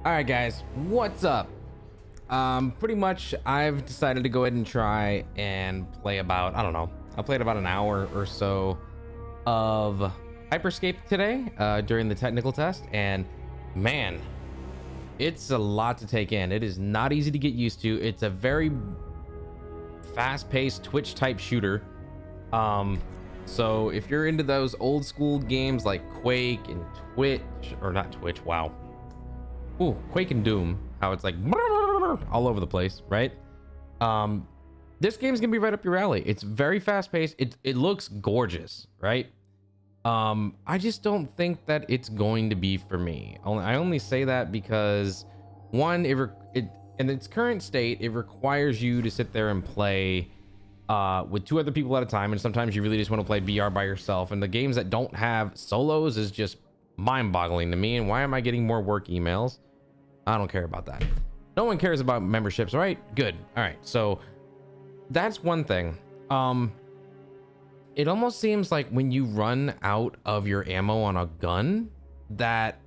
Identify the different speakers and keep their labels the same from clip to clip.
Speaker 1: All right, guys, what's up? Pretty much I've decided to go ahead and try and play about, I don't know, I played about an hour or so of Hyperscape today during the technical test, and man, it's a lot to take in. It is not easy to get used to. It's a very fast-paced Twitch type shooter. So if you're into those old school games like Quake and Twitch, or not Twitch, wow. Ooh, Quake and Doom, how it's like all over the place, right? This game's gonna be right up your alley. It's very fast-paced. It looks gorgeous, right? I just don't think that it's going to be for me. I only say that because one, in its current state, it requires you to sit there and play with two other people at a time, and sometimes you really just want to play BR by yourself. And the games that don't have solos is just mind-boggling to me. And why am I getting more work emails? I don't care about that. No one cares about memberships, right? Good. All right, so that's one thing. It almost seems like when you run out of your ammo on a gun, that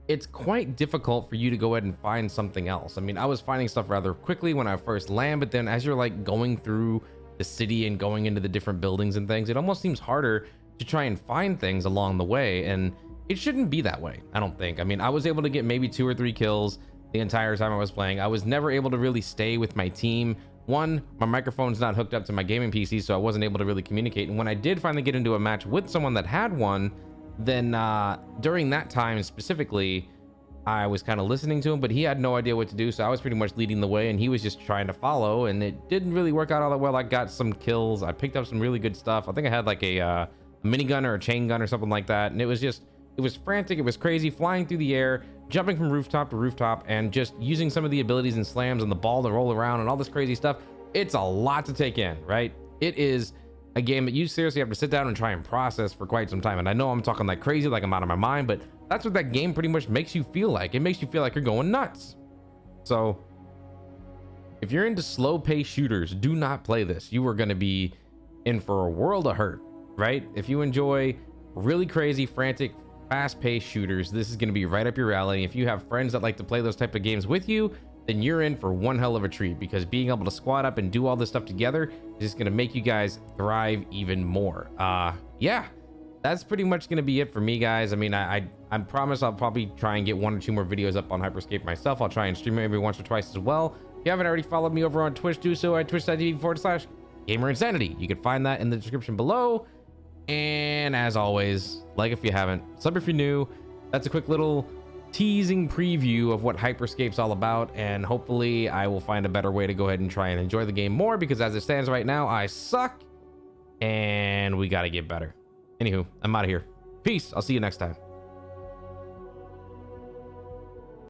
Speaker 1: it's quite difficult for you to go ahead and find something else. I mean, I was finding stuff rather quickly when I first land, but then as you're like going through the city and going into the different buildings and things, it almost seems harder to try and find things along the way. And it shouldn't be that way, I don't think. I mean, I was able to get maybe 2 or 3 kills the entire time I was playing. I was never able to really stay with my team. One, my microphone's not hooked up to my gaming PC, so I wasn't able to really communicate. And when I did finally get into a match with someone that had one, then during that time specifically, I was kind of listening to him, but he had no idea what to do, so I was pretty much leading the way, and he was just trying to follow, and it didn't really work out all that well. I got some kills. I picked up some really good stuff. I think I had like a minigun or a chain gun or something like that, and it was frantic. It was crazy, flying through the air, jumping from rooftop to rooftop, and just using some of the abilities and slams and the ball to roll around and all this crazy stuff. It's a lot to take in, right? It is a game that you seriously have to sit down and try and process for quite some time. And I know I'm talking like crazy, like I'm out of my mind, but that's what that game pretty much makes you feel like. It makes you feel like you're going nuts. So if you're into slow paced shooters, do not play this. You are going to be in for a world of hurt, right? If you enjoy really crazy, frantic, fast-paced shooters, this is going to be right up your alley. If you have friends that like to play those type of games with you, then you're in for one hell of a treat, because being able to squad up and do all this stuff together is just going to make you guys thrive even more. Yeah, that's pretty much going to be it for me, guys. I mean, I promise I'll probably try and get 1 or 2 more videos up on Hyperscape myself. I'll try and stream it maybe once or twice as well. If you haven't already followed me over on Twitch, do so at twitch.tv/GamrInsanity. You can find that in the description below. And as always, like if you haven't, sub if you're new. That's a quick little teasing preview of what Hyperscape's all about, and hopefully I will find a better way to go ahead and try and enjoy the game more, because as it stands right now, I suck and we got to get better. Anywho, I'm out of here. Peace. I'll see you next time.